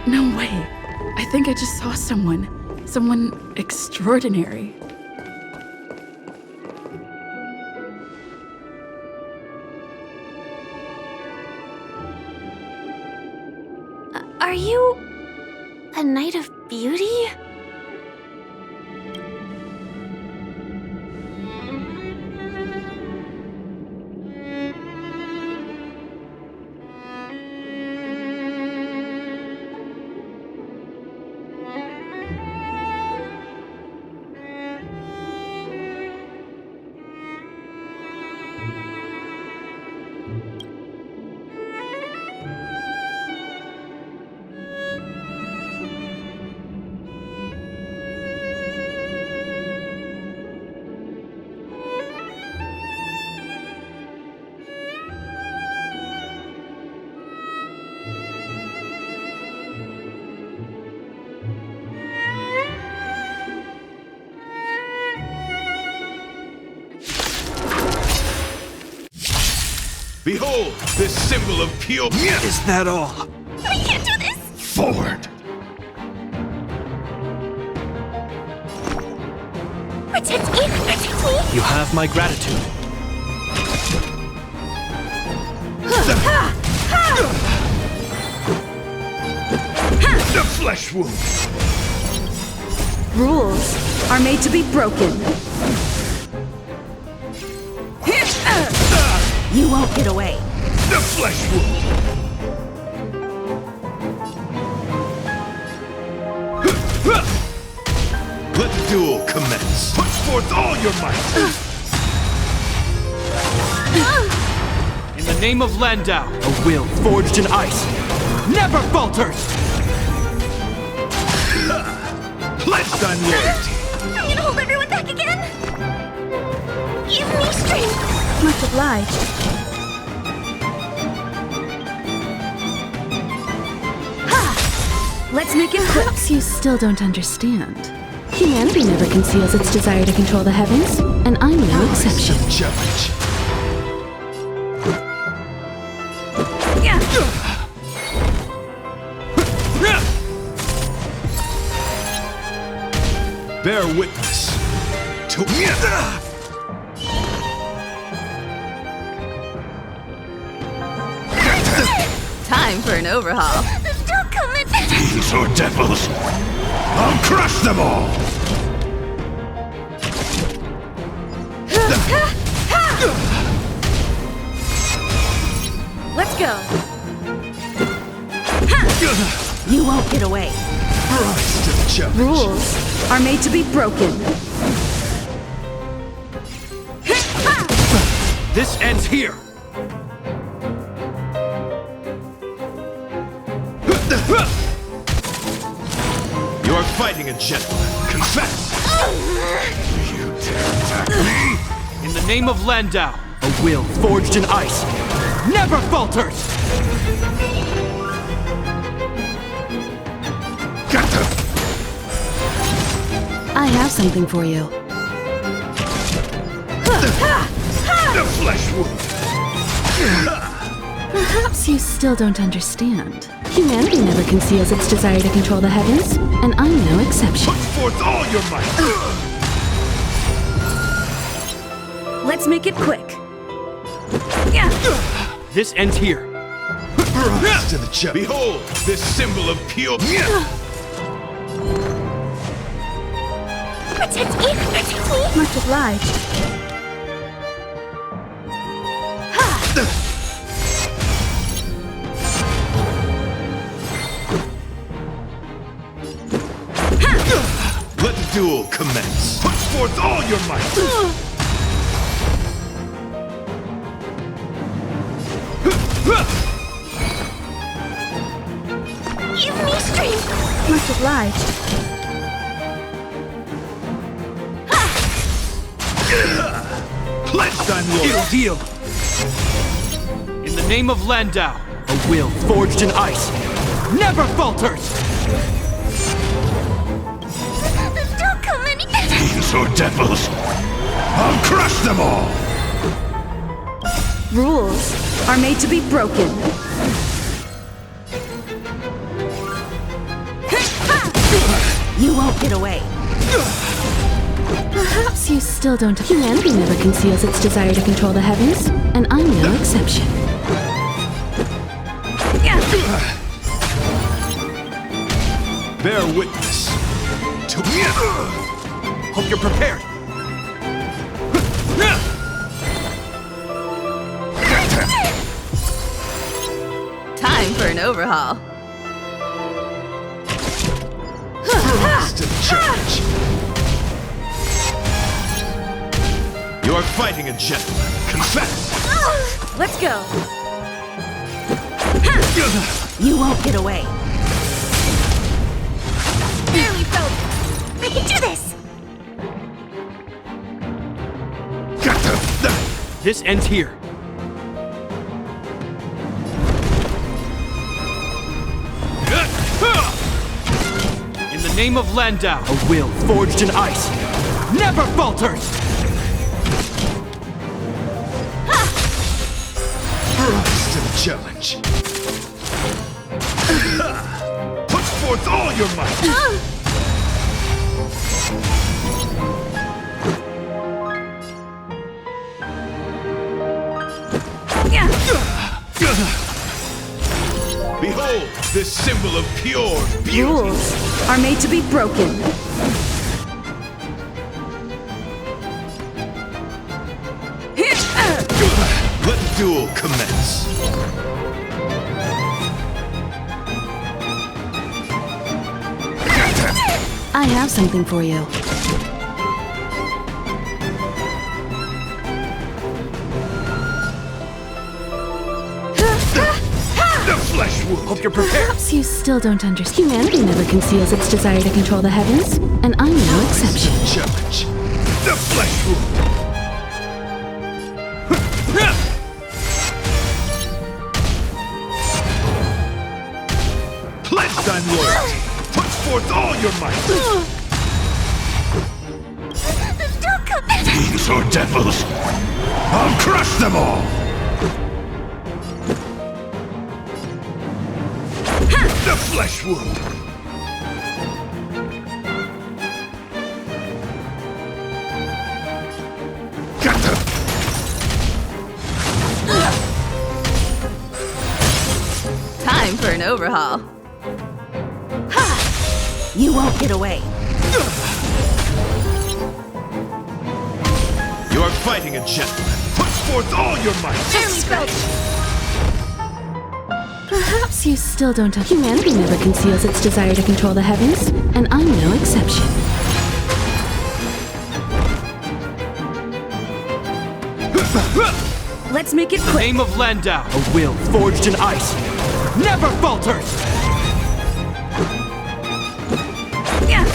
No way. I think I just saw someone. Someone extraordinary. Are you a Knight of Beauty? Behold, this symbol of pure... Is that all? We can't do this! Forward! Protect me! Protect me! You have my gratitude. The flesh wound! Rules are made to be broken. You won't get away. The flesh wound! Let the duel commence! Put forth all your might! In the name of Landau, a will forged in ice never falters! Pledged on loyalty! I'm gonna hold everyone back again! Give me strength! Much obliged. Let's make it quick. Perhaps you still don't understand. Humanity never conceals its desire to control the heavens, and I'm no exception. Challenge! Bear witness to... Time for an overhaul. They're still coming! Fiends or devils! I'll crush them all! Let's go. You won't get away. Rise to the challenge! Rules are made to be broken. This ends here! You're fighting a gentleman. Confess! You dare attack me? In the name of Landau, a will forged in ice never falters! Get them! I have something for you. The flesh wound! Perhaps you still don't understand. Humanity never conceals its desire to control the heavens, and I'm no exception. Put forth all your might! Let's make it quick. This ends here. Rise to the challenge! Behold, this symbol of pure... Protect me! Protect me! Much obliged. Let the duel commence! Put forth all your might! Give me strength! Much obliged. Pledged on loyalty! It'll deal! In the name of Landau, a will forged in ice never falters! They're still coming! Fiends or devils! I'll crush them all! Rules are made to be broken. You won't get away. Perhaps you still don't. Humanity never conceals its desire to control the heavens, and I'm no exception. Bear witness to Hope you're prepared. Time for an overhaul. rise to the challenge. You are fighting a gentleman. Confess. Let's go. You won't get away. Barely felt it. I can do this. This ends here. In the name of Landau, a will forged in ice never falters! Rise to the challenge. Put forth all your might. Behold, this symbol of pure beauty. Rules are made to be broken. Let the duel commence. I have something for you. The flesh wound. Hope you're prepared. Perhaps you still don't understand. Humanity never conceals its desire to control the heavens, and I'm no exception. Challenge. The flesh wound. Pledge thine loyalty. Put forth all your might. Fiends or devils, I'll crush them all. The flesh wound. Got them. Time for an overhaul. You won't get away. You are fighting a gentleman. Put forth all your might. Barely felt it. Perhaps you still don't. Humanity never conceals its desire to control the heavens, and I'm no exception. Let's make it In the quick. name of Landau, a will forged in ice never falters!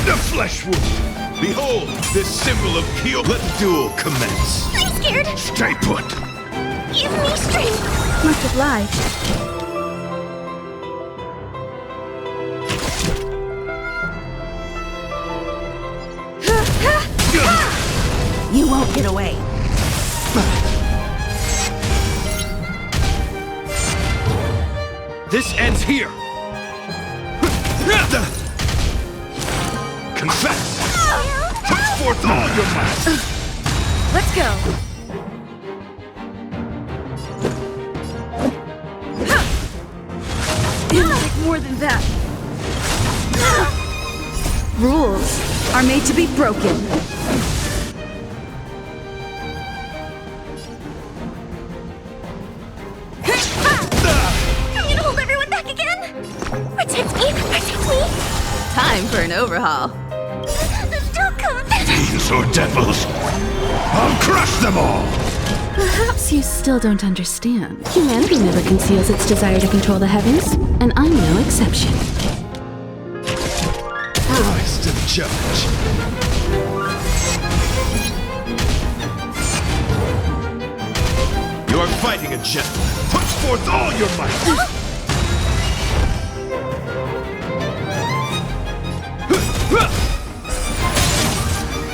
The flesh wound. Behold, this symbol of pure. Let the duel commence. I'm scared. Stay put. Give me strength. Must have lied. You won't get away. This ends here! Confess. Put forth all your might. Let's go. It'll take more than that. Rules are made to be broken. I'm gonna hold everyone back again. Protect me, protect me. Time for an overhaul. Don't come. Fiends or devils, I'll crush them all. Perhaps you still don't understand. Humanity never conceals its desire to control the heavens, and I'm no exception. Rise to the challenge. You are fighting a gentleman. Put forth all your might.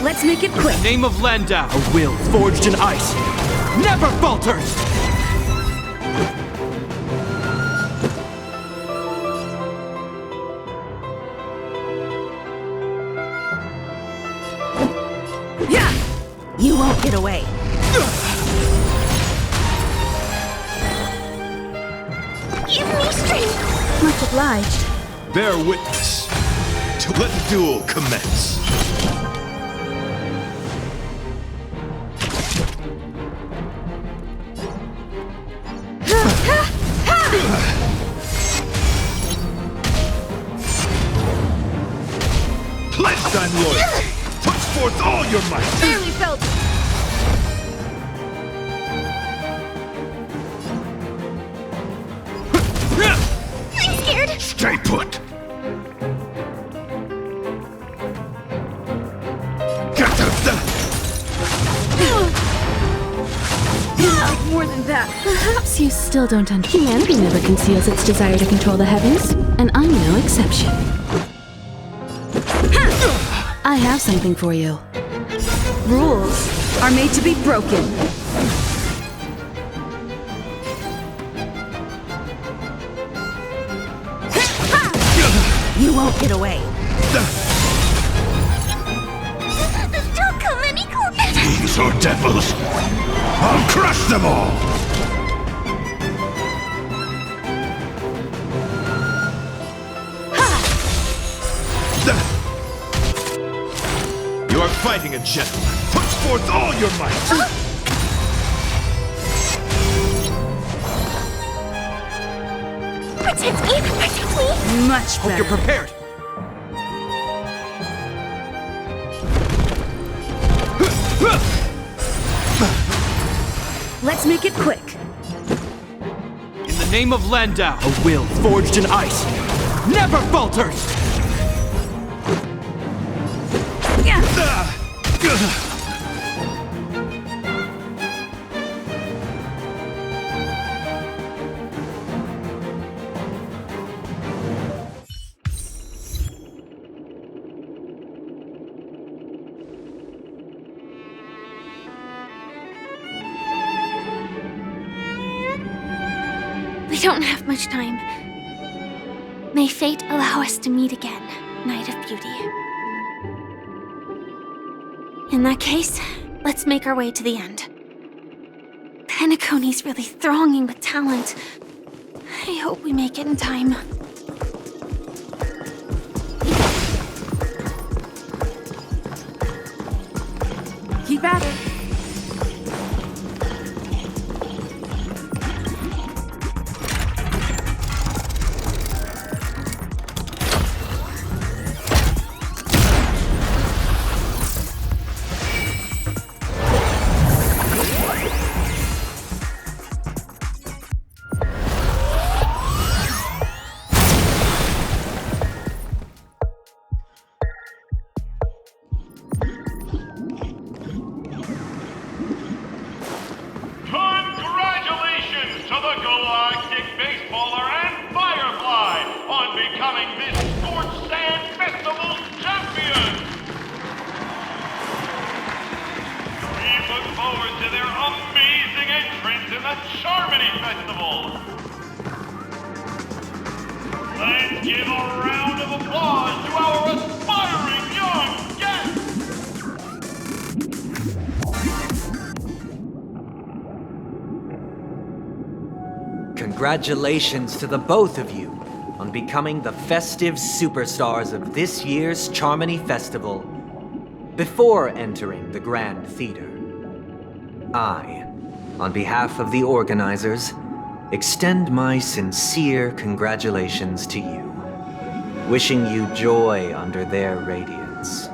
Let's make it quick. In the name of Landau, a will forged in ice never falters! You won't get away. Give me strength. Much obliged. Bear witness to let the duel commence. Pledge thine loyalty. Put forth all your might. Barely felt it. I'm scared. Stay put. More than that. Perhaps you still don't understand. Humanity never conceals its desire to control the heavens, and I'm no exception. I have something for you. Rules are made to be broken. You won't get away. Don't come any closer. Fiends or devils, I'll crush them all! You are fighting a gentleman. Put forth all your might! Protect me! Protect me! Much Hope you're prepared. Let's make it quick. In the name of Landau, a will forged in ice never falters! We don't have much time. May fate allow us to meet again, Knight of Beauty. In that case, let's make our way to the end. Penacony's really thronging with talent. I hope we make it in time. Keep at it. Congratulations to the Galactic Baseballer and Firefly on becoming this Scorched Sand Festival's champion! We look forward to their amazing entrance in the Charmony Festival! Let's give a round of applause to our aspiring young guests! Congratulations to the both of you on becoming the festive superstars of this year's Charmony Festival. Before entering the Grand Theater, I, on behalf of the organizers, extend my sincere congratulations to you, wishing you joy under their radiance.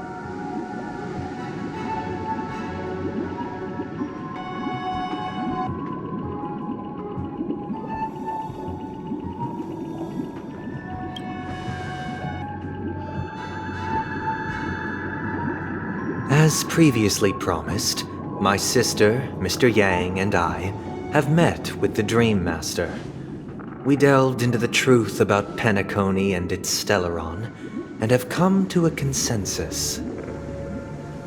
As previously promised, my sister, Mr. Yang, and I have met with the Dream Master. We delved into the truth about Penacony and its Stellaron, and have come to a consensus.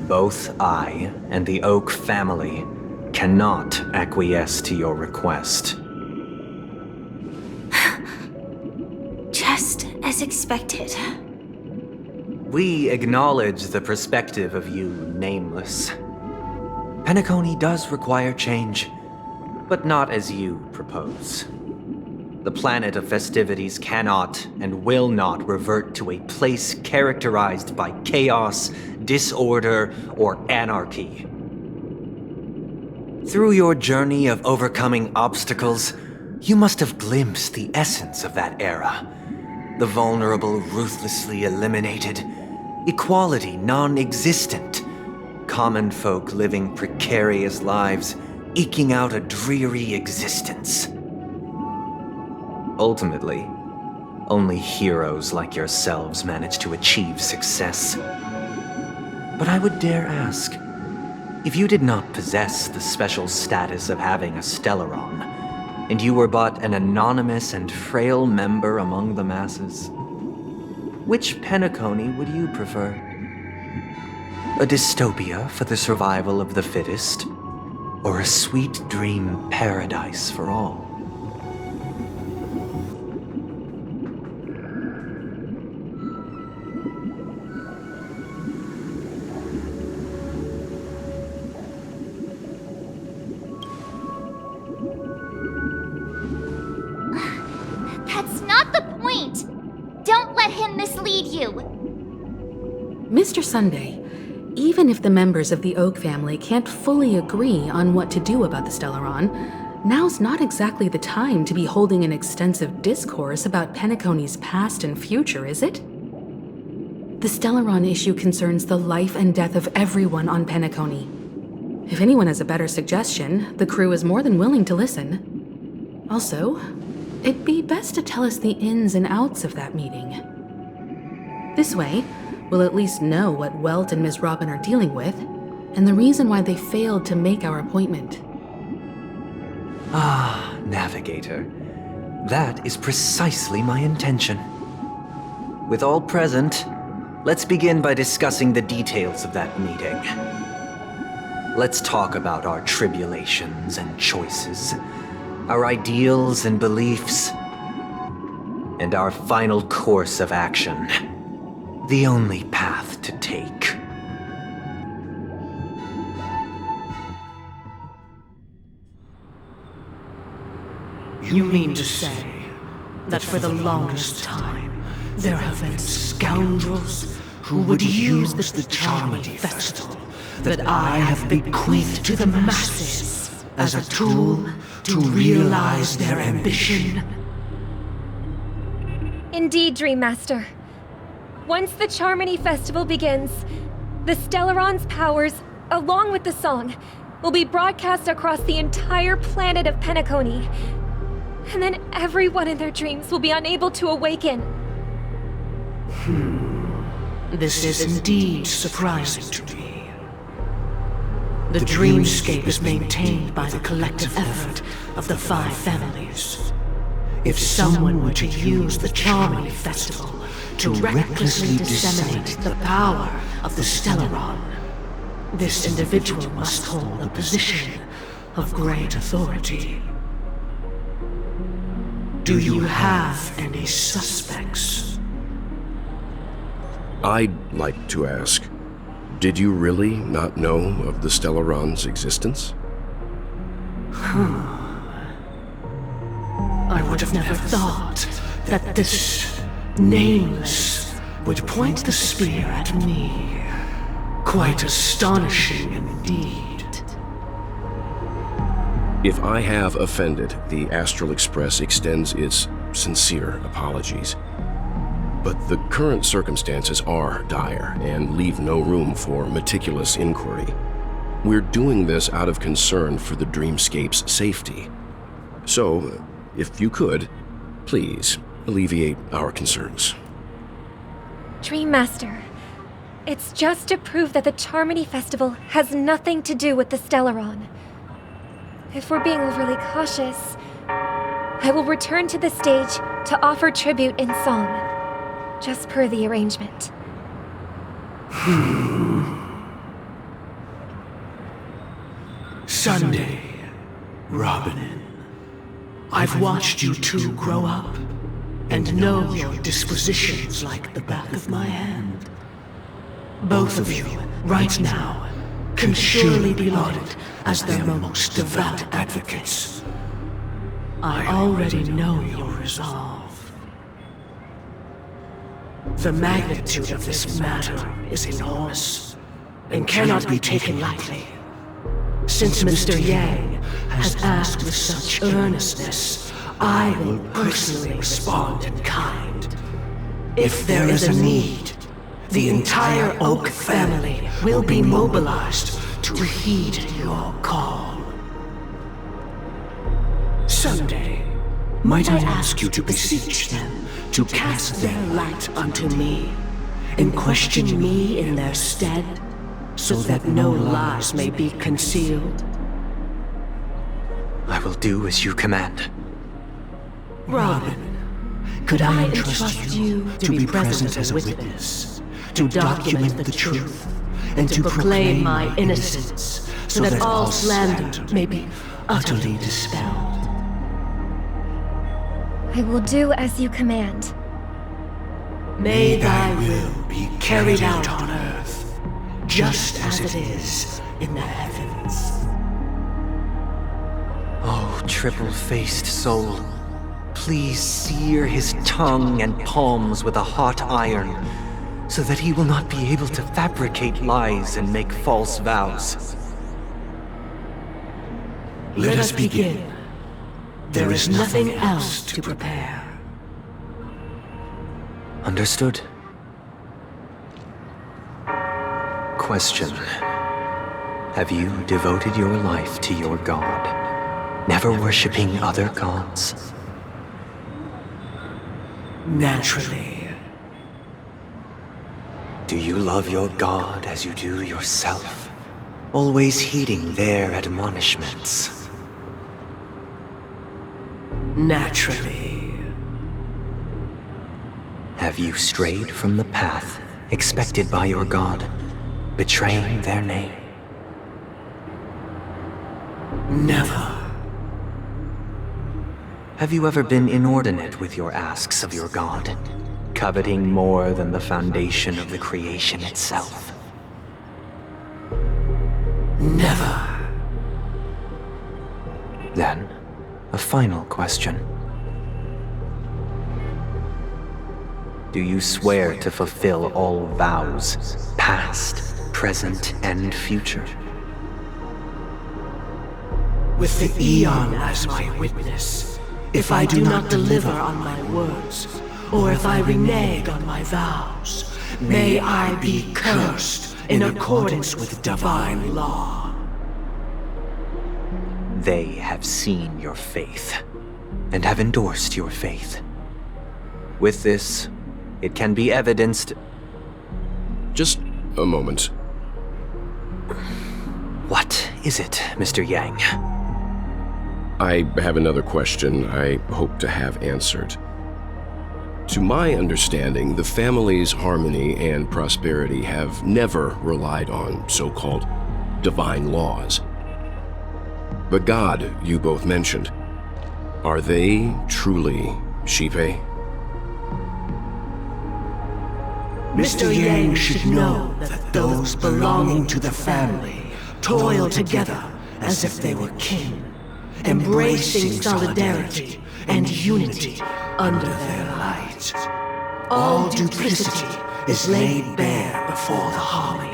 Both I and the Oak family cannot acquiesce to your request. Just as expected. We acknowledge the perspective of you, Nameless. Penacony does require change, but not as you propose. The planet of festivities cannot and will not revert to a place characterized by chaos, disorder, or anarchy. Through your journey of overcoming obstacles, you must have glimpsed the essence of that era. The vulnerable ruthlessly eliminated, equality non-existent, common folk living precarious lives, eking out a dreary existence. Ultimately, only heroes like yourselves manage to achieve success. But I would dare ask, if you did not possess the special status of having a Stellaron, and you were but an anonymous and frail member among the masses, which Penacony would you prefer? A dystopia for the survival of the fittest, or a sweet dream paradise for all? That's not the point! Don't let him mislead you! Mr. Sunday, even if the members of the Oak family can't fully agree on what to do about the Stellaron, now's not exactly the time to be holding an extensive discourse about Penacony's past and future, is it? The Stellaron issue concerns the life and death of everyone on Penacony. If anyone has a better suggestion, the crew is more than willing to listen. Also, it'd be best to tell us the ins and outs of that meeting. This way, we'll at least know what Welt and Ms. Robin are dealing with, and the reason why they failed to make our appointment. Ah, Navigator. That is precisely my intention. With all present, let's begin by discussing the details of that meeting. Let's talk about our tribulations and choices, our ideals and beliefs, and our final course of action. The only path to take. You mean to say that for the longest time, there have been scoundrels who would use the Charmony Festival that I have bequeathed to the masses as a tool to realize their ambition? Indeed, Dream Master. Once the Charmony Festival begins, the Stellaron's powers, along with the song, will be broadcast across the entire planet of Penacony. And then everyone in their dreams will be unable to awaken. This is indeed surprising to me. The dreamscape is maintained by the collective effort of the 5 families. If someone were to use the Charmony Festival to recklessly disseminate the power of the Stellaron, this individual must hold a position of great authority. Do you have any suspects? I'd like to ask, did you really not know of the Stellaron's existence? I would have never thought that this nameless would point the spear at me. Quite astonishing indeed. If I have offended, the Astral Express extends its sincere apologies. But the current circumstances are dire and leave no room for meticulous inquiry. We're doing this out of concern for the dreamscape's safety. So, if you could, please alleviate our concerns. Dream Master, it's just to prove that the Charmony Festival has nothing to do with the Stellaron. If we're being overly cautious, I will return to the stage to offer tribute in song, just per the arrangement. Sunday, Robin, I've watched you two grow up and know your dispositions like the back of my hand. Both of you, right now, can surely be lauded as their most devout advocates. I already know your resolve. The magnitude of this matter is enormous and cannot be taken lightly. Since Mr. Yang has asked with such earnestness, I will personally respond in kind. If there is a need, the entire Oak family will be mobilized to heed your call. Someday, might I ask you to beseech them to cast their light unto me, and question me in their stead, so that no lies may be concealed? I will do as you command. Robin, could I entrust you to be present as a witness, to document the truth, and to proclaim my innocence, so that all slander may be utterly dispelled? I will do as you command. May thy will be carried out on earth, just as it is in the heavens. Oh, triple-faced soul, please sear his tongue and palms with a hot iron, so that he will not be able to fabricate lies and make false vows. Let us begin. There is nothing else to prepare. Understood. Question. Have you devoted your life to your god, never worshipping other gods? Naturally. Do you love your god as you do yourself, always heeding their admonishments? Naturally. Have you strayed from the path expected by your god, betraying their name? Never. Have you ever been inordinate with your asks of your god, coveting more than the foundation of the creation itself? Never. Then, a final question. Do you swear to fulfill all vows, past, present, and future? With the Eon as my witness, if I do not deliver on my words, or if I renege on my vows, may I be cursed in accordance with divine law. They have seen your faith, and have endorsed your faith. With this, it can be evidenced... Just a moment. What is it, Mr. Yang? I have another question I hope to have answered. To my understanding, the family's harmony and prosperity have never relied on so-called divine laws. The god you both mentioned, are they truly Shipe? Mr. Yang should know that those belonging to the family toil together as if they were kin, embracing solidarity and unity under their light. All duplicity is laid bare before the harmony.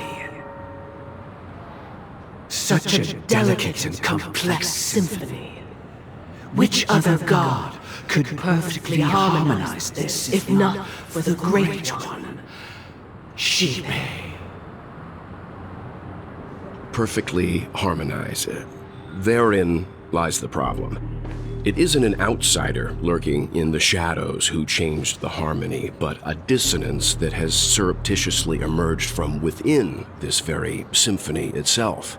Such a delicate and complex symphony. Which other god could perfectly harmonize this, if not for the Great One, Shipe? Perfectly harmonize. Therein lies the problem. It isn't an outsider lurking in the shadows who changed the harmony, but a dissonance that has surreptitiously emerged from within this very symphony itself.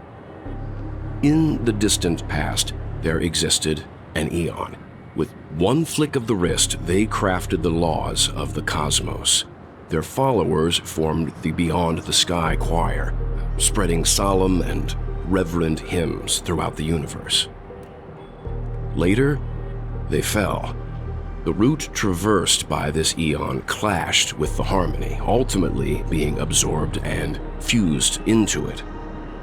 In the distant past, there existed an Eon. With one flick of the wrist, they crafted the laws of the cosmos. Their followers formed the Beyond the Sky Choir, spreading solemn and reverent hymns throughout the universe. Later, they fell. The route traversed by this Eon clashed with the harmony, ultimately being absorbed and fused into it.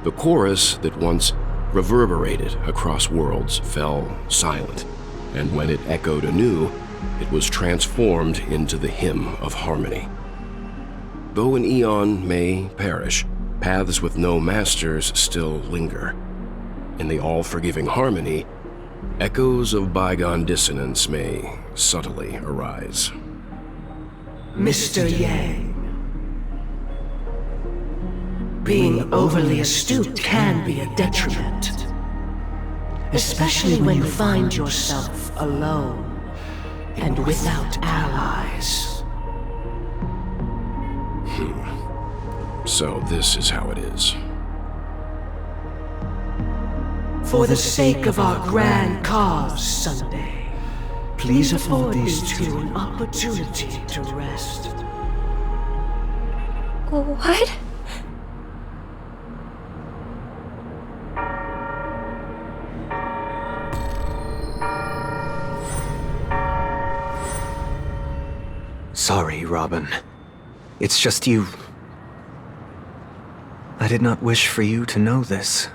The chorus that once reverberated across worlds fell silent, and when it echoed anew, it was transformed into the hymn of harmony. Though an eon may perish, paths with no masters still linger. In the all-forgiving harmony, echoes of bygone dissonance may subtly arise. Mr. Yang, being overly astute can be a detriment, especially when you find yourself alone and without allies. So this is how it is. For the sake of our grand cause, Sunday, please afford these two an opportunity to rest. What? Sorry, Robin. It's just you. I did not wish for you to know this.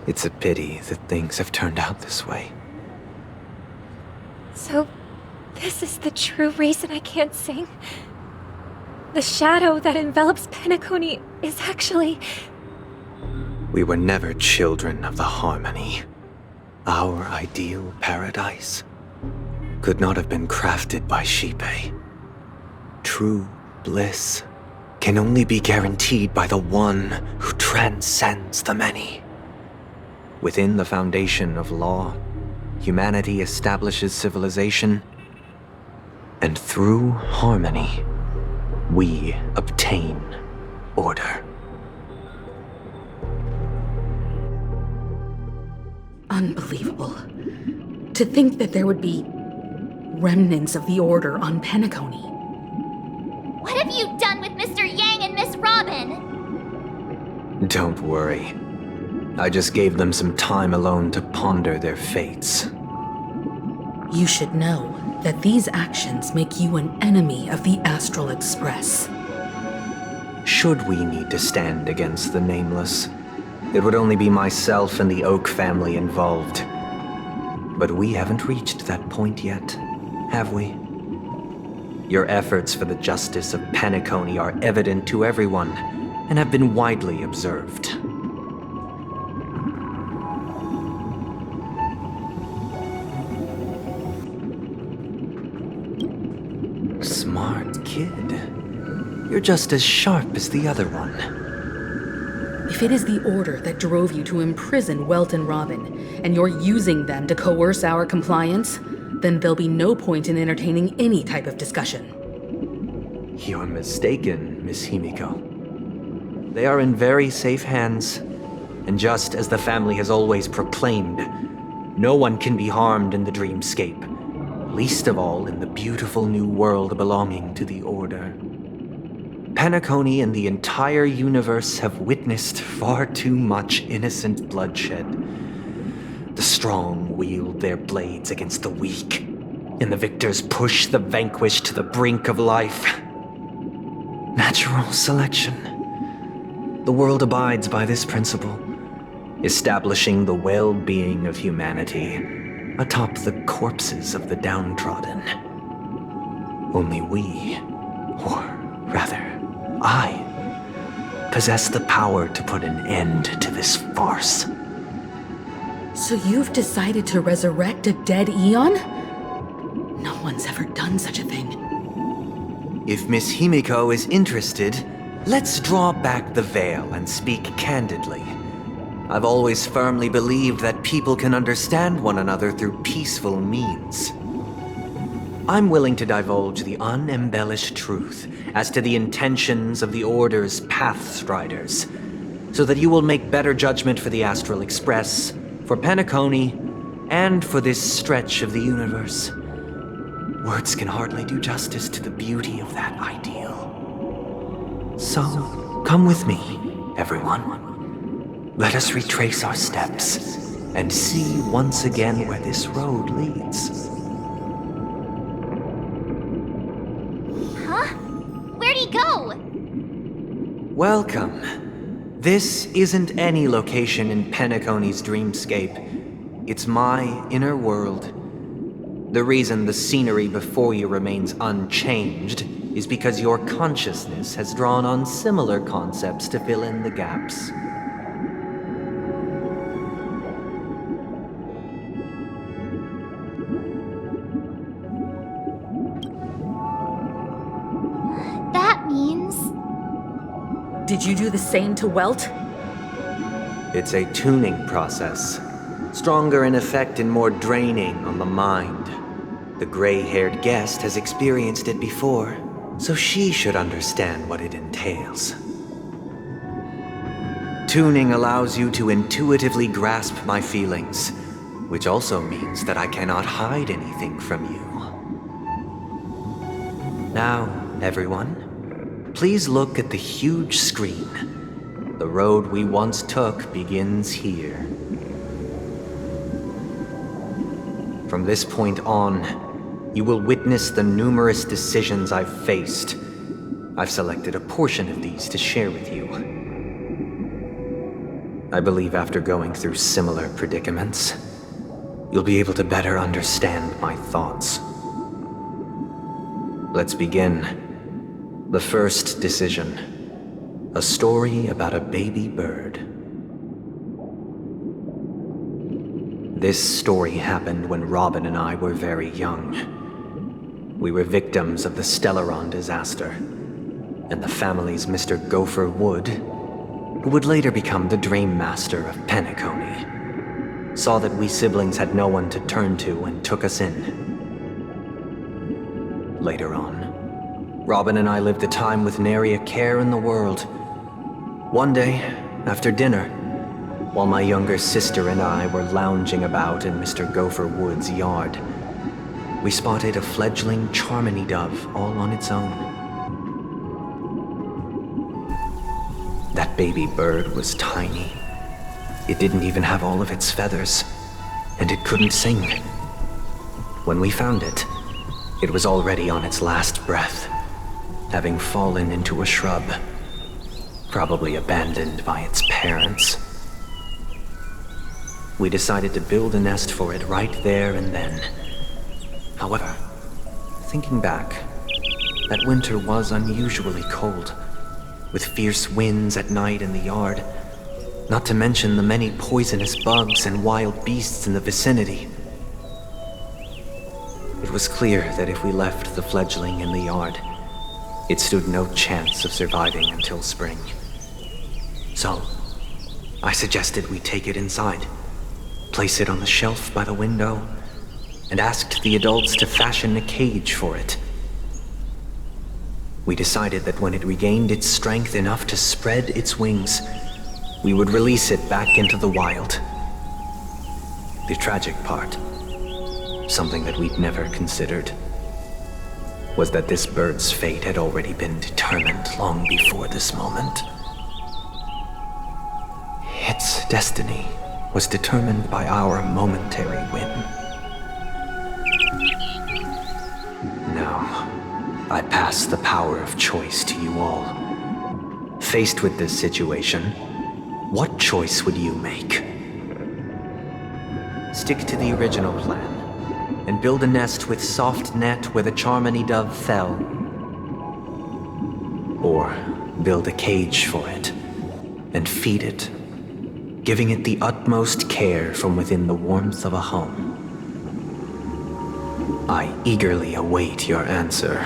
It's a pity that things have turned out this way. So, this is the true reason I can't sing? The shadow that envelops Penacony is actually... We were never children of the harmony. Our ideal paradise could not have been crafted by Shipe. True bliss can only be guaranteed by the one who transcends the many. Within the foundation of law, humanity establishes civilization, and through harmony, we obtain order. Unbelievable. To think that there would be remnants of the Order on Penacony. What have you done with Mr. Yang and Miss Robin? Don't worry. I just gave them some time alone to ponder their fates. You should know that these actions make you an enemy of the Astral Express. Should we need to stand against the Nameless, it would only be myself and the Oak family involved. But we haven't reached that point yet, have we? Your efforts for the justice of Penacony are evident to everyone and have been widely observed. Smart kid. You're just as sharp as the other one. If it is the Order that drove you to imprison Welt and Robin, and you're using them to coerce our compliance, then there'll be no point in entertaining any type of discussion. You're mistaken, Miss Himiko. They are in very safe hands, and just as the family has always proclaimed, no one can be harmed in the dreamscape, least of all in the beautiful new world belonging to the Order. Penacony and the entire universe have witnessed far too much innocent bloodshed. The strong wield their blades against the weak, and the victors push the vanquished to the brink of life. Natural selection. The world abides by this principle, establishing the well-being of humanity atop the corpses of the downtrodden. Only we, or rather, I, possess the power to put an end to this farce. So you've decided to resurrect a dead Eon? No one's ever done such a thing. If Miss Himiko is interested, let's draw back the veil and speak candidly. I've always firmly believed that people can understand one another through peaceful means. I'm willing to divulge the unembellished truth as to the intentions of the Order's Pathstriders, so that you will make better judgment for the Astral Express, for Penacony, and for this stretch of the universe. Words can hardly do justice to the beauty of that ideal. So, come with me, everyone. Let us retrace our steps and see once again where this road leads. Huh? Where'd he go? Welcome. This isn't any location in Penacony's dreamscape. It's my inner world. The reason the scenery before you remains unchanged is because your consciousness has drawn on similar concepts to fill in the gaps. That means... Did you do the same to Welt? It's a tuning process. Stronger in effect and more draining on the mind. The gray-haired guest has experienced it before, so she should understand what it entails. Tuning allows you to intuitively grasp my feelings, which also means that I cannot hide anything from you. Now, everyone, please look at the huge screen. The road we once took begins here. From this point on, you will witness the numerous decisions I've faced. I've selected a portion of these to share with you. I believe after going through similar predicaments, you'll be able to better understand my thoughts. Let's begin. The first decision. A story about a baby bird. This story happened when Robin and I were very young. We were victims of the Stellaron disaster, and the family's Mr. Gopher Wood, who would later become the Dream Master of Penacony, saw that we siblings had no one to turn to and took us in. Later on, Robin and I lived a time with nary a care in the world. One day, after dinner, while my younger sister and I were lounging about in Mr. Gopher Wood's yard, we spotted a fledgling Charmony dove all on its own. That baby bird was tiny. It didn't even have all of its feathers, and it couldn't sing. When we found it, it was already on its last breath, having fallen into a shrub, probably abandoned by its parents. We decided to build a nest for it right there and then. However, thinking back, that winter was unusually cold, with fierce winds at night in the yard, not to mention the many poisonous bugs and wild beasts in the vicinity. It was clear that if we left the fledgling in the yard, it stood no chance of surviving until spring. So, I suggested we take it inside, place it on the shelf by the window, and asked the adults to fashion a cage for it. We decided that when it regained its strength enough to spread its wings, we would release it back into the wild. The tragic part, something that we'd never considered, was that this bird's fate had already been determined long before this moment. Its destiny was determined by our momentary whim. Now, I pass the power of choice to you all. Faced with this situation, what choice would you make? Stick to the original plan and build a nest with soft net where the Charmony dove fell. Or build a cage for it and feed it, giving it the utmost care from within the warmth of a home. I eagerly await your answer.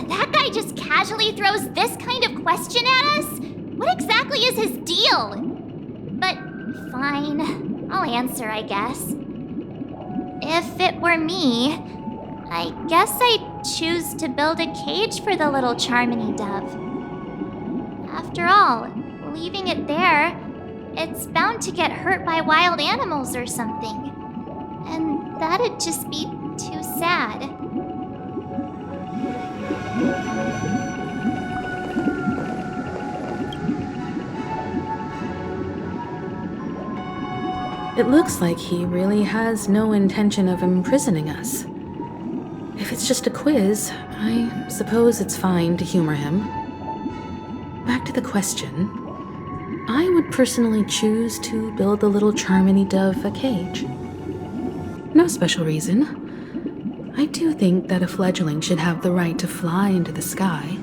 That guy just casually throws this kind of question at us? What exactly is his deal? But fine, I'll answer, I guess. If it were me, I guess I'd choose to build a cage for the little Charmony dove. After all, leaving it there it's bound to get hurt by wild animals or something. And that'd just be too sad. It looks like he really has no intention of imprisoning us. If it's just a quiz, I suppose it's fine to humor him. Back to the question. I would personally choose to build the little Charmony dove a cage. No special reason. I do think that a fledgling should have the right to fly into the sky.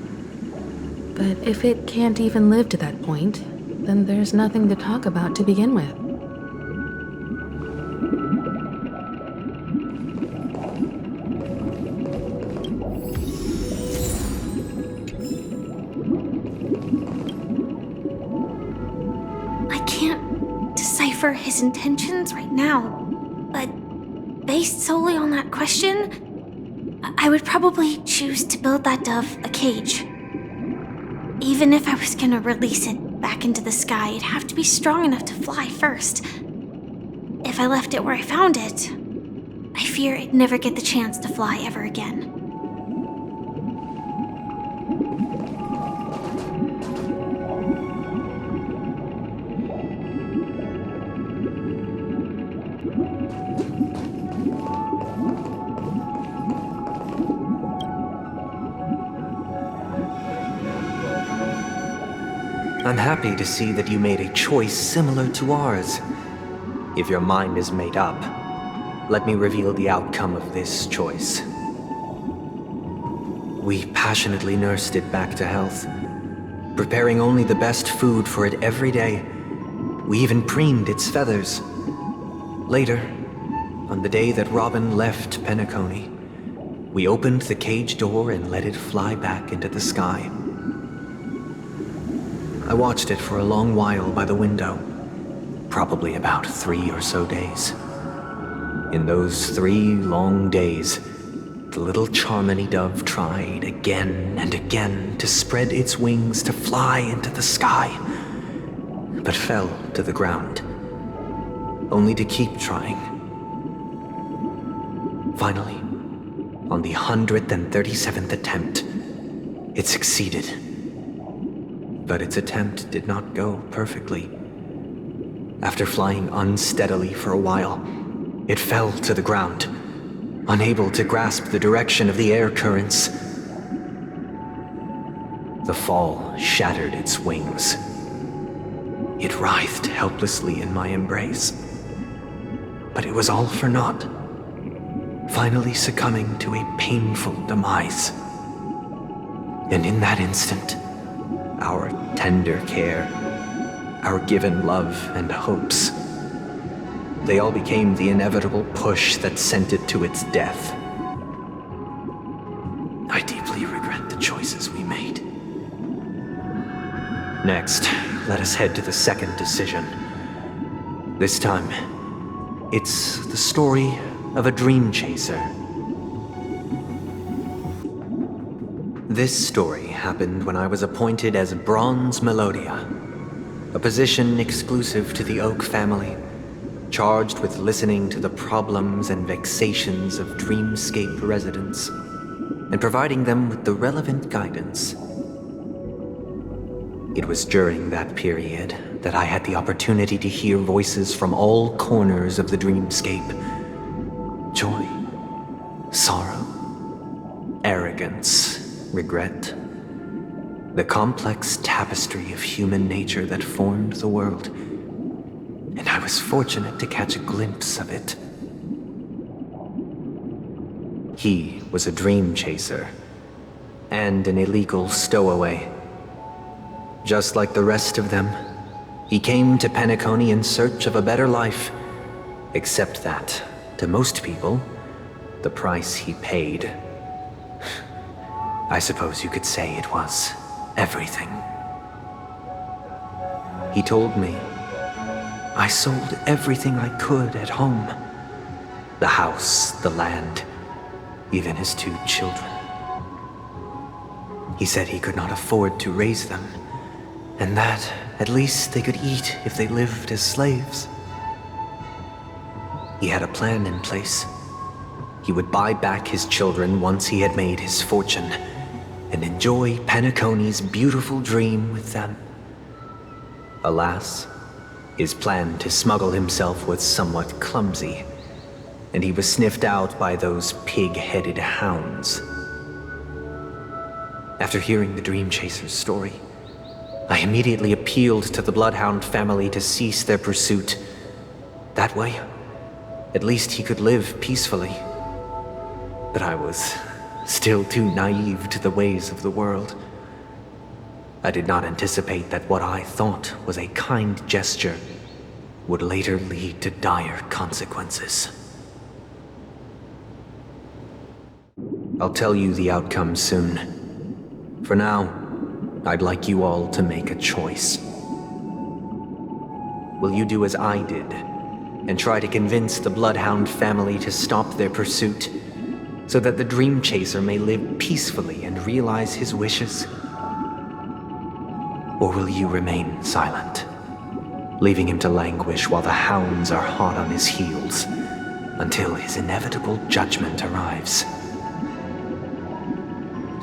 But if it can't even live to that point, then there's nothing to talk about to begin with. For his intentions right now, but based solely on that question, I would probably choose to build that dove a cage. Even if I was gonna release it back into the sky, it'd have to be strong enough to fly first. If I left it where I found it, I fear it'd never get the chance to fly ever again. I'm happy to see that you made a choice similar to ours. If your mind is made up, let me reveal the outcome of this choice. We passionately nursed it back to health, preparing only the best food for it every day. We even preened its feathers. Later, on the day that Robin left Penacony, we opened the cage door and let it fly back into the sky. I watched it for a long while by the window, probably about 3 or so days. In those 3 long days, the little Charmony dove tried again and again to spread its wings to fly into the sky, but fell to the ground, only to keep trying. Finally, on the 137th attempt, it succeeded. But its attempt did not go perfectly. After flying unsteadily for a while, it fell to the ground, unable to grasp the direction of the air currents. The fall shattered its wings. It writhed helplessly in my embrace. But it was all for naught, finally succumbing to a painful demise. And in that instant, our tender care, our given love and hopes, they all became the inevitable push that sent it to its death. I deeply regret the choices we made. Next, let us head to the second decision. This time, it's the story of a dream chaser. This story happened when I was appointed as Bronze Melodia, a position exclusive to the Oak family, charged with listening to the problems and vexations of Dreamscape residents and providing them with the relevant guidance. It was during that period that I had the opportunity to hear voices from all corners of the Dreamscape. Joy, sorrow, arrogance, regret. The complex tapestry of human nature that formed the world. And I was fortunate to catch a glimpse of it. He was a dream chaser and an illegal stowaway. Just like the rest of them, he came to Penacony in search of a better life, except that, to most people, the price he paid, I suppose you could say it was everything. He told me I sold everything I could at home. The house, the land, even his 2 children. He said he could not afford to raise them, And that, at least, they could eat if they lived as slaves. He had a plan in place. He would buy back his children once he had made his fortune, and enjoy Penacony's beautiful dream with them. Alas, his plan to smuggle himself was somewhat clumsy, and he was sniffed out by those pig-headed hounds. After hearing the Dream Chaser's story, I immediately appealed to the Bloodhound family to cease their pursuit. That way, at least he could live peacefully. But I was still too naive to the ways of the world. I did not anticipate that what I thought was a kind gesture would later lead to dire consequences. I'll tell you the outcome soon. For now, I'd like you all to make a choice. Will you do as I did and try to convince the Bloodhound family to stop their pursuit so that the Dream Chaser may live peacefully and realize his wishes? Or will you remain silent, leaving him to languish while the hounds are hot on his heels until his inevitable judgment arrives?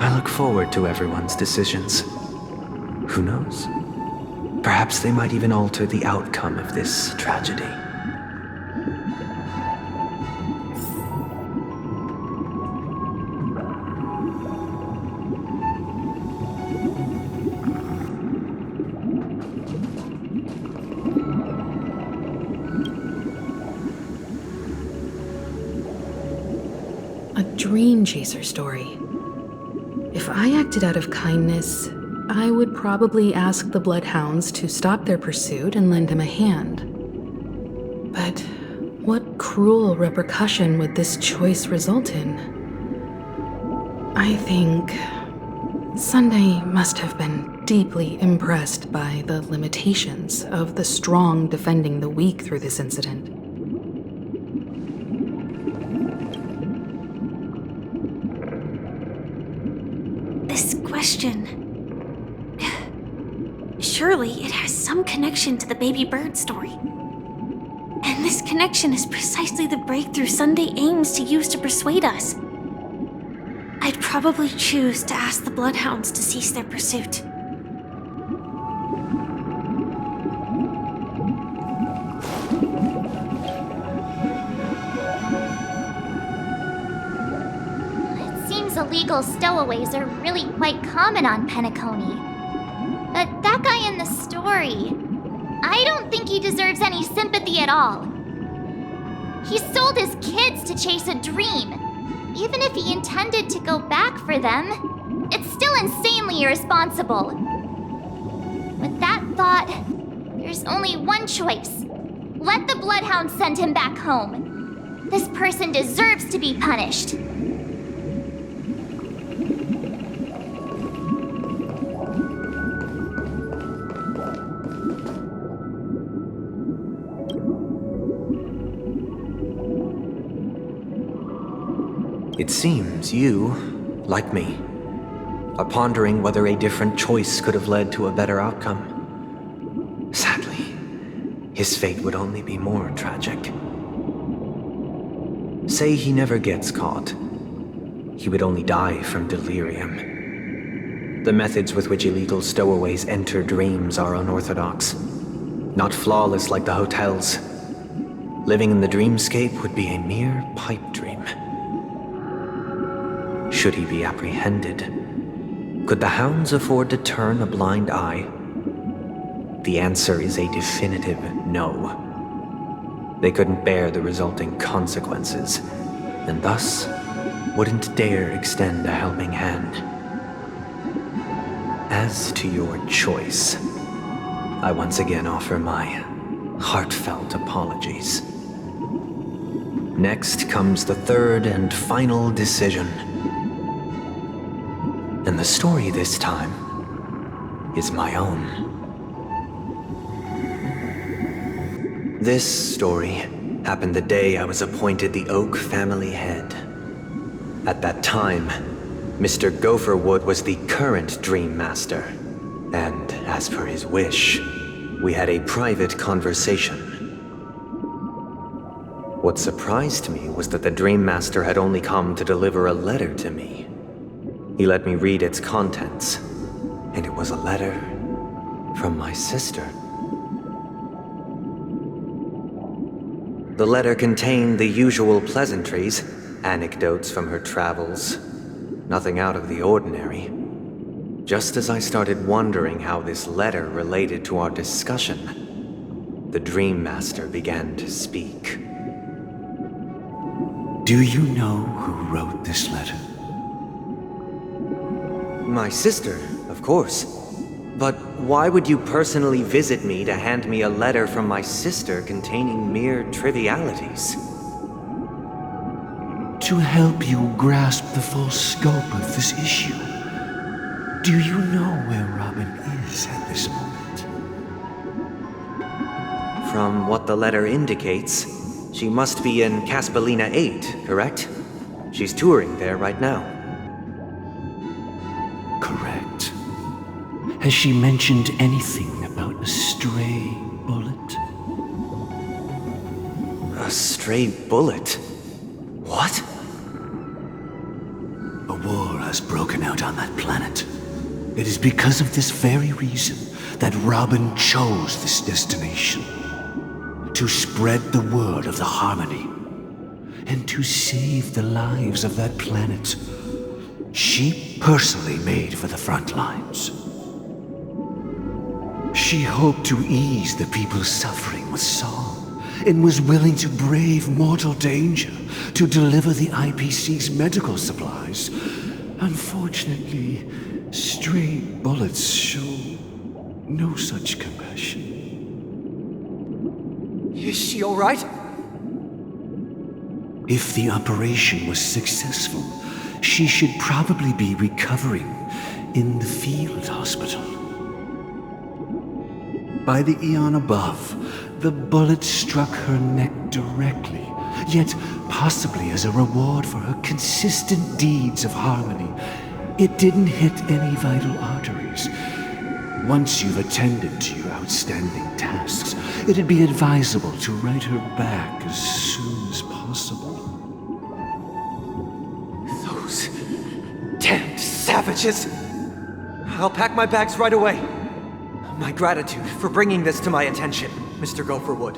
I look forward to everyone's decisions. Who knows? Perhaps they might even alter the outcome of this tragedy. A Dream Chaser story. If I acted out of kindness, I would probably ask the Bloodhounds to stop their pursuit and lend him a hand. But what cruel repercussion would this choice result in? I think Sunday must have been deeply impressed by the limitations of the strong defending the weak through this incident. This question... Surely it has some connection to the baby bird story. And this connection is precisely the breakthrough Sunday aims to use to persuade us. I'd probably choose to ask the Bloodhounds to cease their pursuit. It seems illegal stowaways are really quite common on Penacony. But that guy in the story, I don't think he deserves any sympathy at all. He sold his kids to chase a dream. Even if he intended to go back for them, it's still insanely irresponsible. With that thought, there's only one choice. Let the Bloodhound send him back home. This person deserves to be punished. It seems you, like me, are pondering whether a different choice could have led to a better outcome. Sadly, his fate would only be more tragic. Say he never gets caught. He would only die from delirium. The methods with which illegal stowaways enter dreams are unorthodox, not flawless like the hotels. Living in the dreamscape would be a mere pipe dream. Should he be apprehended? Could the hounds afford to turn a blind eye? The answer is a definitive no. They couldn't bear the resulting consequences, and thus wouldn't dare extend a helping hand. As to your choice, I once again offer my heartfelt apologies. Next comes the third and final decision. And the story this time is my own. This story happened the day I was appointed the Oak family head. At that time, Mr. Gopherwood was the current Dream Master, And as per his wish, we had a private conversation. What surprised me was that the Dream Master had only come to deliver a letter to me. He let me read its contents, and it was a letter from my sister. The letter contained the usual pleasantries, anecdotes from her travels, nothing out of the ordinary. Just as I started wondering how this letter related to our discussion, the Dream Master began to speak. Do you know who wrote this letter? My sister, of course. But why would you personally visit me to hand me a letter from my sister containing mere trivialities? To help you grasp the full scope of this issue. Do you know where Robin is at this moment? From what the letter indicates, she must be in Caspelina 8, correct? She's touring there right now. Correct. Has she mentioned anything about a stray bullet? A stray bullet? What? A war has broken out on that planet. It is because of this very reason that Robin chose this destination. To spread the word of the Harmony. And to save the lives of that planet. She personally made for the front lines. She hoped to ease the people's suffering with song, and was willing to brave mortal danger to deliver the IPC's medical supplies. Unfortunately, stray bullets show no such compassion. Is she all right? If the operation was successful, she should probably be recovering in the field hospital. By the eon above, the bullet struck her neck directly, yet possibly as a reward for her consistent deeds of harmony, it didn't hit any vital arteries. Once you've attended to your outstanding tasks, it'd be advisable to write her back as soon as possible. Those damned savages! I'll pack my bags right away. My gratitude for bringing this to my attention, Mr. Gopherwood.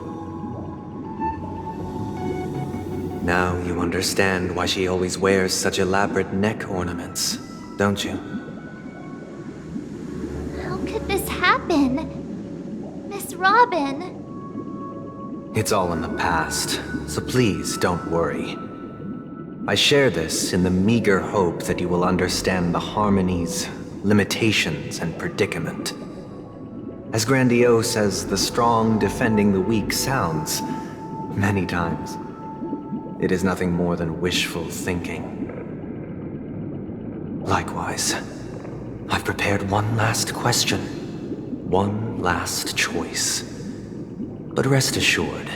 Now you understand why she always wears such elaborate neck ornaments, don't you? How could this happen? Miss Robin? It's all in the past, so please don't worry. I share this in the meager hope that you will understand the Harmony's limitations and predicament. As grandiose as the strong defending the weak sounds, many times, it is nothing more than wishful thinking. Likewise, I've prepared one last question, one last choice. But rest assured,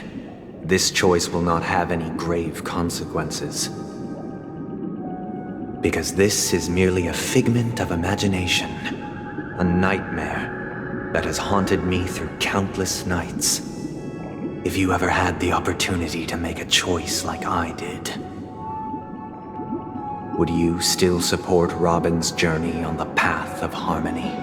this choice will not have any grave consequences. Because this is merely a figment of imagination, a nightmare that has haunted me through countless nights. If you ever had the opportunity to make a choice like I did, would you still support Robin's journey on the path of harmony?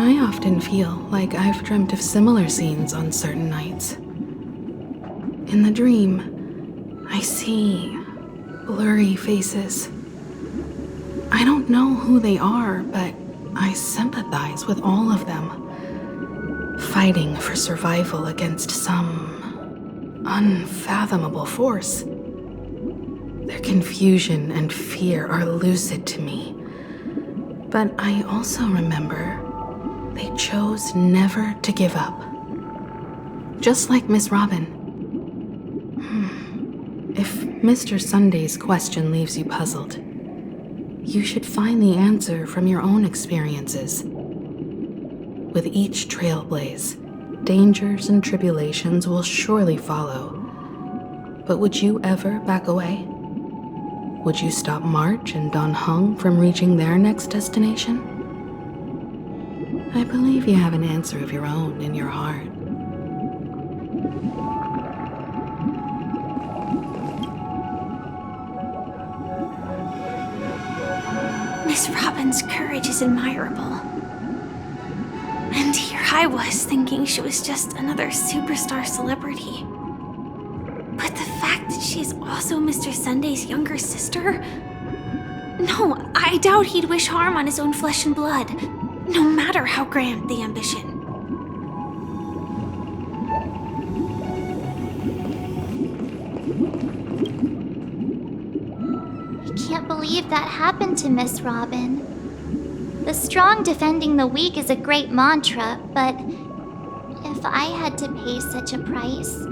I often feel like I've dreamt of similar scenes on certain nights. In the dream, I see blurry faces. I don't know who they are, but I sympathize with all of them, fighting for survival against some unfathomable force. Their confusion and fear are lucid to me, but I also remember they chose never to give up. Just like Miss Robin. If Mr. Sunday's question leaves you puzzled. You should find the answer from your own experiences. With each trailblaze, dangers and tribulations will surely follow. But would you ever back away? Would you stop March and Don Hung from reaching their next destination? I believe you have an answer of your own in your heart. Miss Robin's courage is admirable. And here I was thinking she was just another superstar celebrity. But the fact that she's also Mr. Sunday's younger sister? No, I doubt he'd wish harm on his own flesh and blood, no matter how grand the ambition. I can't believe that happened to Miss Robin. The strong defending the weak is a great mantra, but if I had to pay such a price,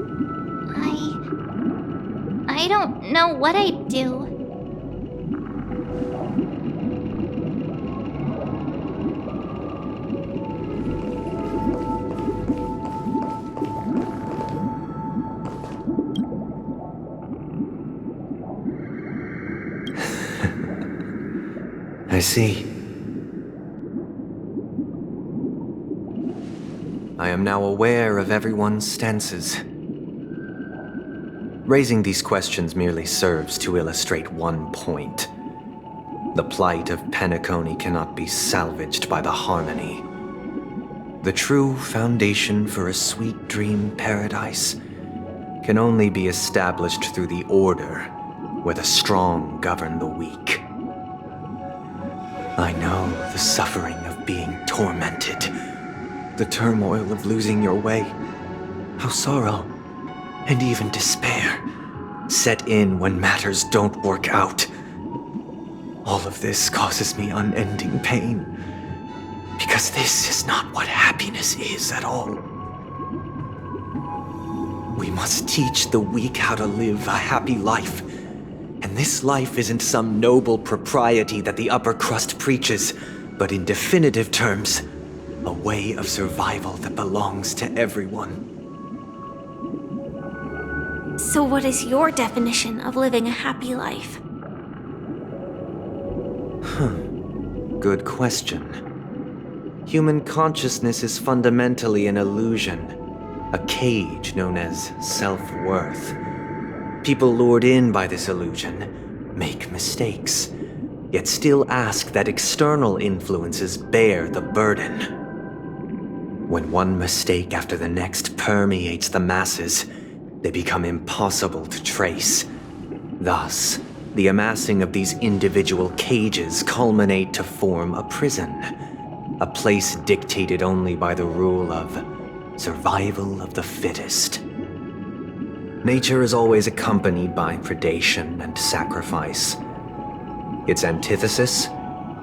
I don't know what I'd do. I see. I am now aware of everyone's stances. Raising these questions merely serves to illustrate one point. The plight of Penacony cannot be salvaged by the harmony. The true foundation for a sweet dream paradise can only be established through the order where the strong govern the weak. I know the suffering of being tormented, the turmoil of losing your way, how sorrow and even despair set in when matters don't work out. All of this causes me unending pain, because this is not what happiness is at all. We must teach the weak how to live a happy life. And this life isn't some noble propriety that the upper crust preaches, but in definitive terms, a way of survival that belongs to everyone. So what is your definition of living a happy life? Good question. Human consciousness is fundamentally an illusion, a cage known as self-worth. People lured in by this illusion make mistakes, yet still ask that external influences bear the burden. When one mistake after the next permeates the masses, they become impossible to trace. Thus, the amassing of these individual cages culminate to form a prison, a place dictated only by the rule of survival of the fittest. Nature is always accompanied by predation and sacrifice. Its antithesis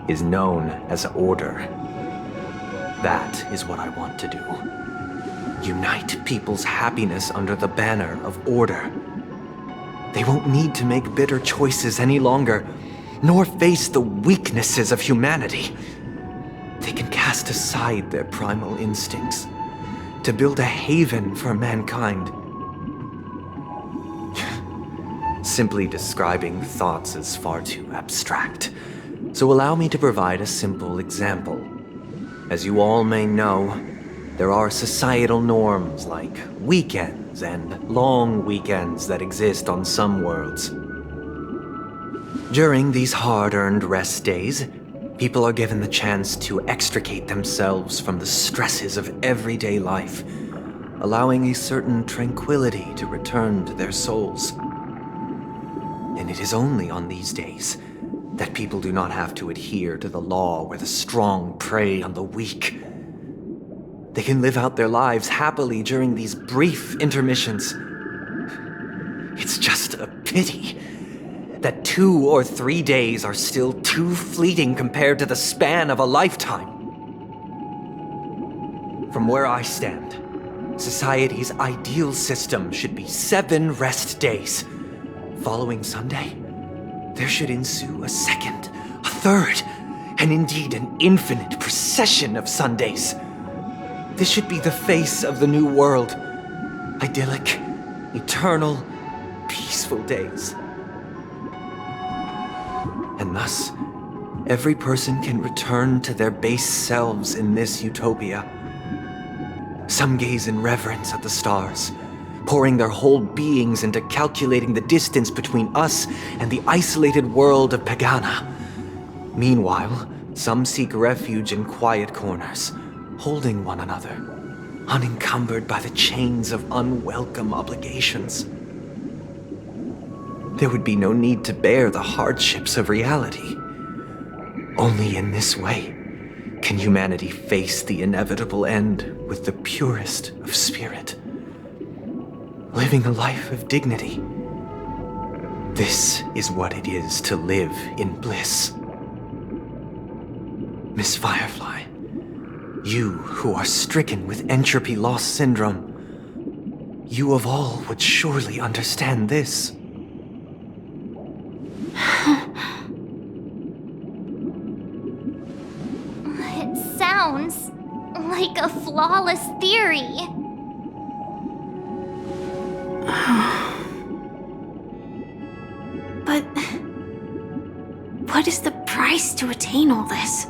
is known as order. That is what I want to do. Unite people's happiness under the banner of order. They won't need to make bitter choices any longer, nor face the weaknesses of humanity. They can cast aside their primal instincts to build a haven for mankind. Simply describing thoughts is far too abstract, so allow me to provide a simple example. As you all may know, there are societal norms like weekends and long weekends that exist on some worlds. During these hard-earned rest days, people are given the chance to extricate themselves from the stresses of everyday life, allowing a certain tranquility to return to their souls. And it is only on these days that people do not have to adhere to the law where the strong prey on the weak. They can live out their lives happily during these brief intermissions. It's just a pity that 2 or 3 days are still too fleeting compared to the span of a lifetime. From where I stand, society's ideal system should be 7 rest days. Following Sunday, there should ensue a second, a third, and indeed an infinite procession of Sundays. This should be the face of the new world. Idyllic, eternal, peaceful days. And thus, every person can return to their base selves in this utopia. Some gaze in reverence at the stars, pouring their whole beings into calculating the distance between us and the isolated world of Pagana. Meanwhile, some seek refuge in quiet corners, holding one another, unencumbered by the chains of unwelcome obligations. There would be no need to bear the hardships of reality. Only in this way can humanity face the inevitable end with the purest of spirit, living a life of dignity. This is what it is to live in bliss. Miss Firefly, you who are stricken with entropy loss syndrome, you of all would surely understand this. It sounds like a flawless theory. But what is the price to attain all this?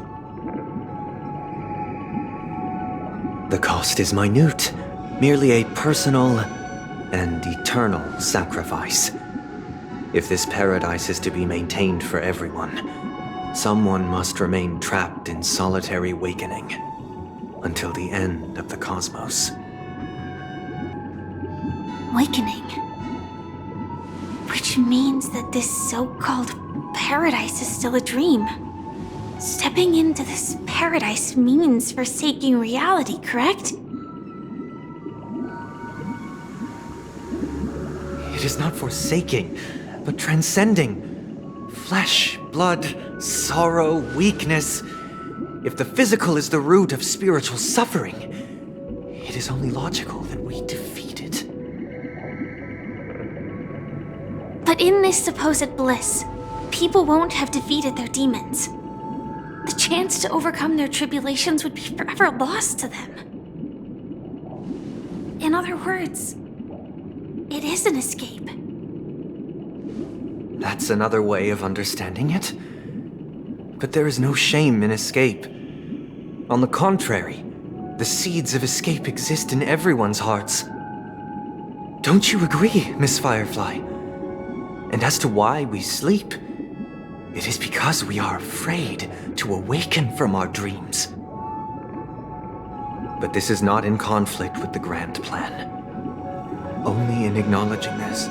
The cost is minute, merely a personal and eternal sacrifice. If this paradise is to be maintained for everyone, someone must remain trapped in solitary awakening until the end of the cosmos. Awakening. Which means that this so-called paradise is still a dream. Stepping into this paradise means forsaking reality, correct? It is not forsaking, but transcending. Flesh, blood, sorrow, weakness. If the physical is the root of spiritual suffering, it is only logical that we defeat it. But in this supposed bliss, people won't have defeated their demons. The chance to overcome their tribulations would be forever lost to them. In other words, it is an escape. That's another way of understanding it. But there is no shame in escape. On the contrary, the seeds of escape exist in everyone's hearts. Don't you agree, Miss Firefly? And as to why we sleep, it is because we are afraid to awaken from our dreams. But this is not in conflict with the grand plan. Only in acknowledging this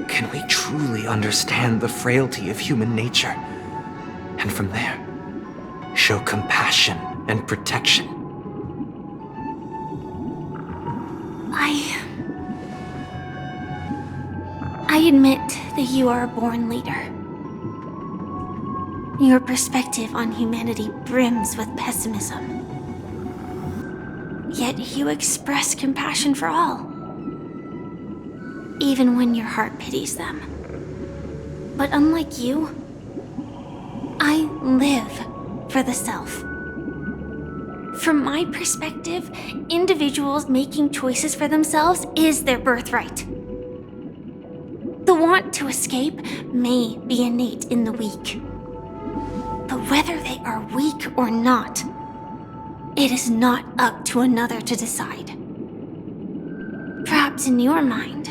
can we truly understand the frailty of human nature, and from there, show compassion and protection. I admit that you are a born leader. Your perspective on humanity brims with pessimism. Yet you express compassion for all, even when your heart pities them. But unlike you, I live for the self. From my perspective, individuals making choices for themselves is their birthright. The want to escape may be innate in the weak. But whether they are weak or not, it is not up to another to decide. Perhaps in your mind,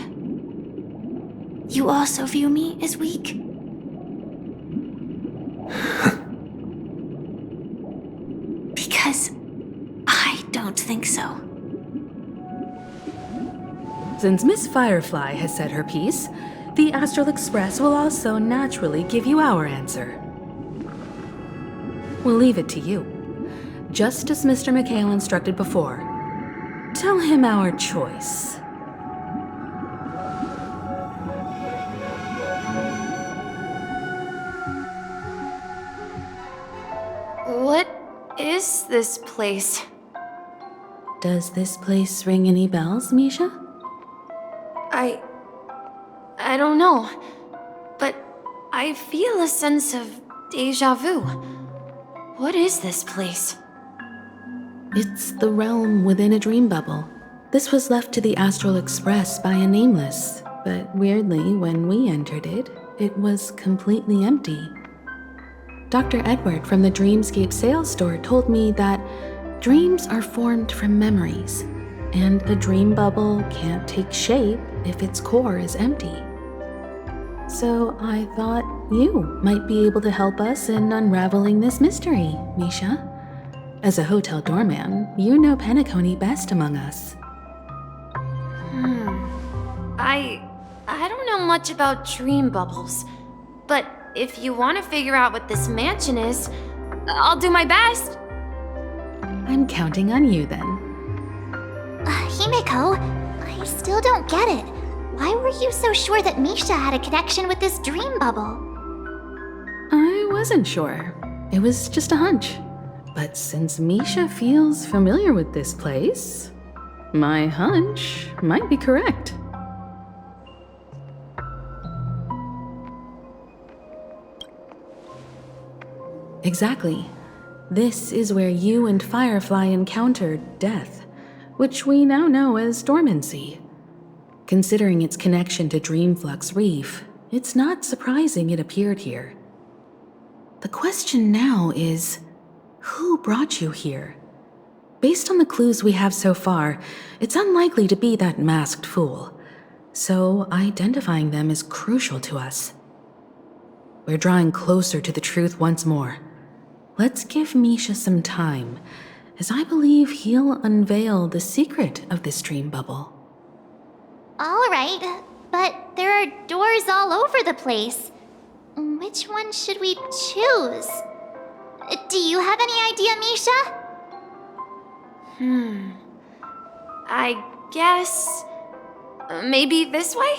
you also view me as weak? Because I don't think so. Since Miss Firefly has said her piece, the Astral Express will also naturally give you our answer. We'll leave it to you. Just as Mr. McHale instructed before, tell him our choice. What is this place? Does this place ring any bells, Misha? I don't know. I feel a sense of deja vu. What is this place? It's the realm within a dream bubble. This was left to the Astral Express by a nameless, but weirdly, when we entered it, it was completely empty. Dr. Edward from the Dreamscape sales store told me that dreams are formed from memories, and a dream bubble can't take shape if its core is empty. So I thought you might be able to help us in unraveling this mystery, Misha. As a hotel doorman, you know Penacony best among us. I don't know much about dream bubbles, but if you want to figure out what this mansion is, I'll do my best. I'm counting on you then. Himeko, I still don't get it. Why were you so sure that Misha had a connection with this dream bubble? I wasn't sure. It was just a hunch. But since Misha feels familiar with this place, my hunch might be correct. Exactly. This is where you and Firefly encountered death, which we now know as dormancy. Considering its connection to Dreamflux Reef, it's not surprising it appeared here. The question now is, who brought you here? Based on the clues we have so far, it's unlikely to be that masked fool, so identifying them is crucial to us. We're drawing closer to the truth once more. Let's give Misha some time, as I believe he'll unveil the secret of this dream bubble. All right, but there are doors all over the place. Which one should we choose? Do you have any idea, Misha? I guess... maybe this way?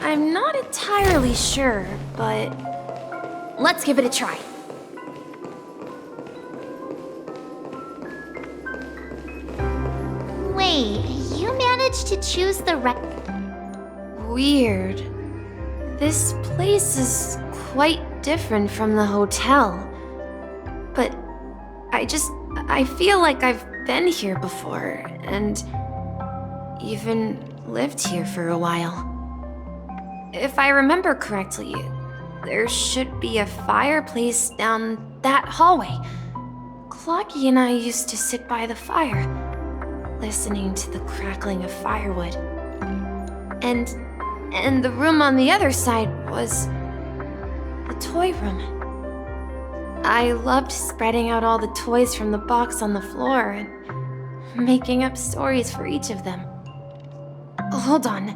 I'm not entirely sure, but... let's give it a try. Wait, you managed to choose the right... Weird. This place is quite different from the hotel. But I feel like I've been here before, and even lived here for a while. If I remember correctly, there should be a fireplace down that hallway. Clocky and I used to sit by the fire, listening to the crackling of firewood. And the room on the other side was the toy room. I loved spreading out all the toys from the box on the floor and making up stories for each of them. Hold on.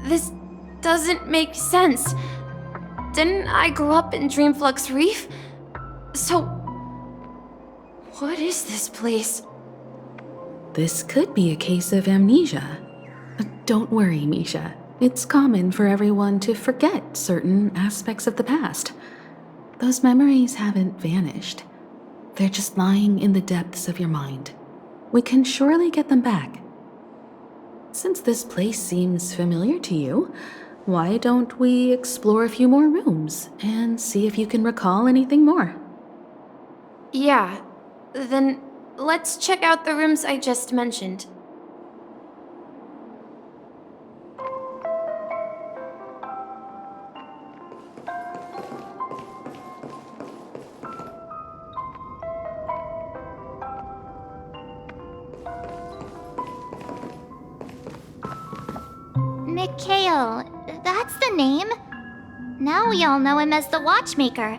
This doesn't make sense. Didn't I grow up in Dreamflux Reef? So, what is this place? This could be a case of amnesia. Don't worry, Misha. It's common for everyone to forget certain aspects of the past. Those memories haven't vanished. They're just lying in the depths of your mind. We can surely get them back. Since this place seems familiar to you, why don't we explore a few more rooms and see if you can recall anything more? Yeah, then let's check out the rooms I just mentioned. Mikhail, that's the name. Now we all know him as the Watchmaker.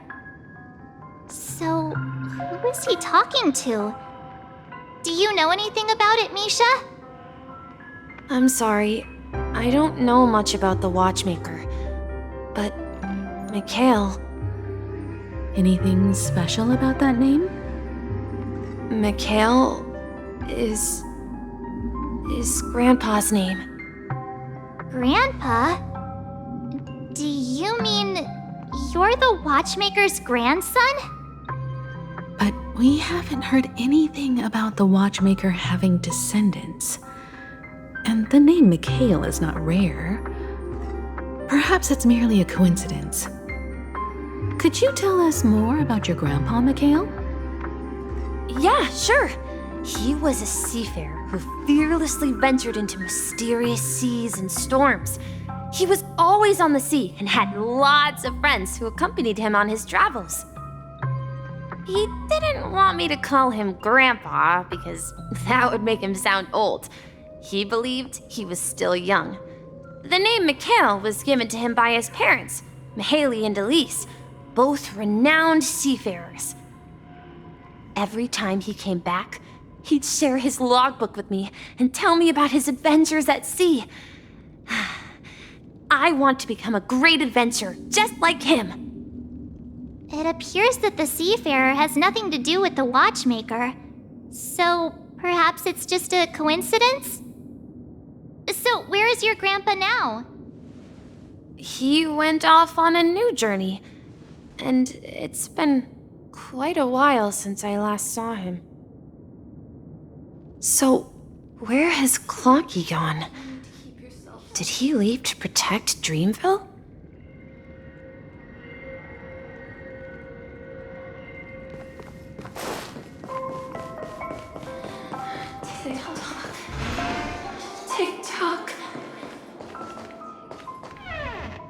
So, who is he talking to? Do you know anything about it, Misha? I'm sorry, I don't know much about the Watchmaker. But, Mikhail... Anything special about that name? Mikhail is Grandpa's name. Grandpa? Do you mean you're the Watchmaker's grandson? But We haven't heard anything about the watchmaker having descendants. And the name Mikhail is not rare. Perhaps it's merely a coincidence. Could you tell us more about your grandpa, Mikhail? Yeah, sure. He was a seafarer who fearlessly ventured into mysterious seas and storms. He was always on the sea and had lots of friends who accompanied him on his travels. He didn't want me to call him Grandpa because that would make him sound old. He believed he was still young. The name Mikhail was given to him by his parents, Mihaly and Elise, both renowned seafarers. Every time he came back, he'd share his logbook with me and tell me about his adventures at sea. I want to become a great adventurer, just like him. It appears that the seafarer has nothing to do with the watchmaker. So, perhaps it's just a coincidence? So, where is your grandpa now? He went off on a new journey, and it's been quite a while since I last saw him. So, where has Clonky gone? Did he leave to protect Dreamville?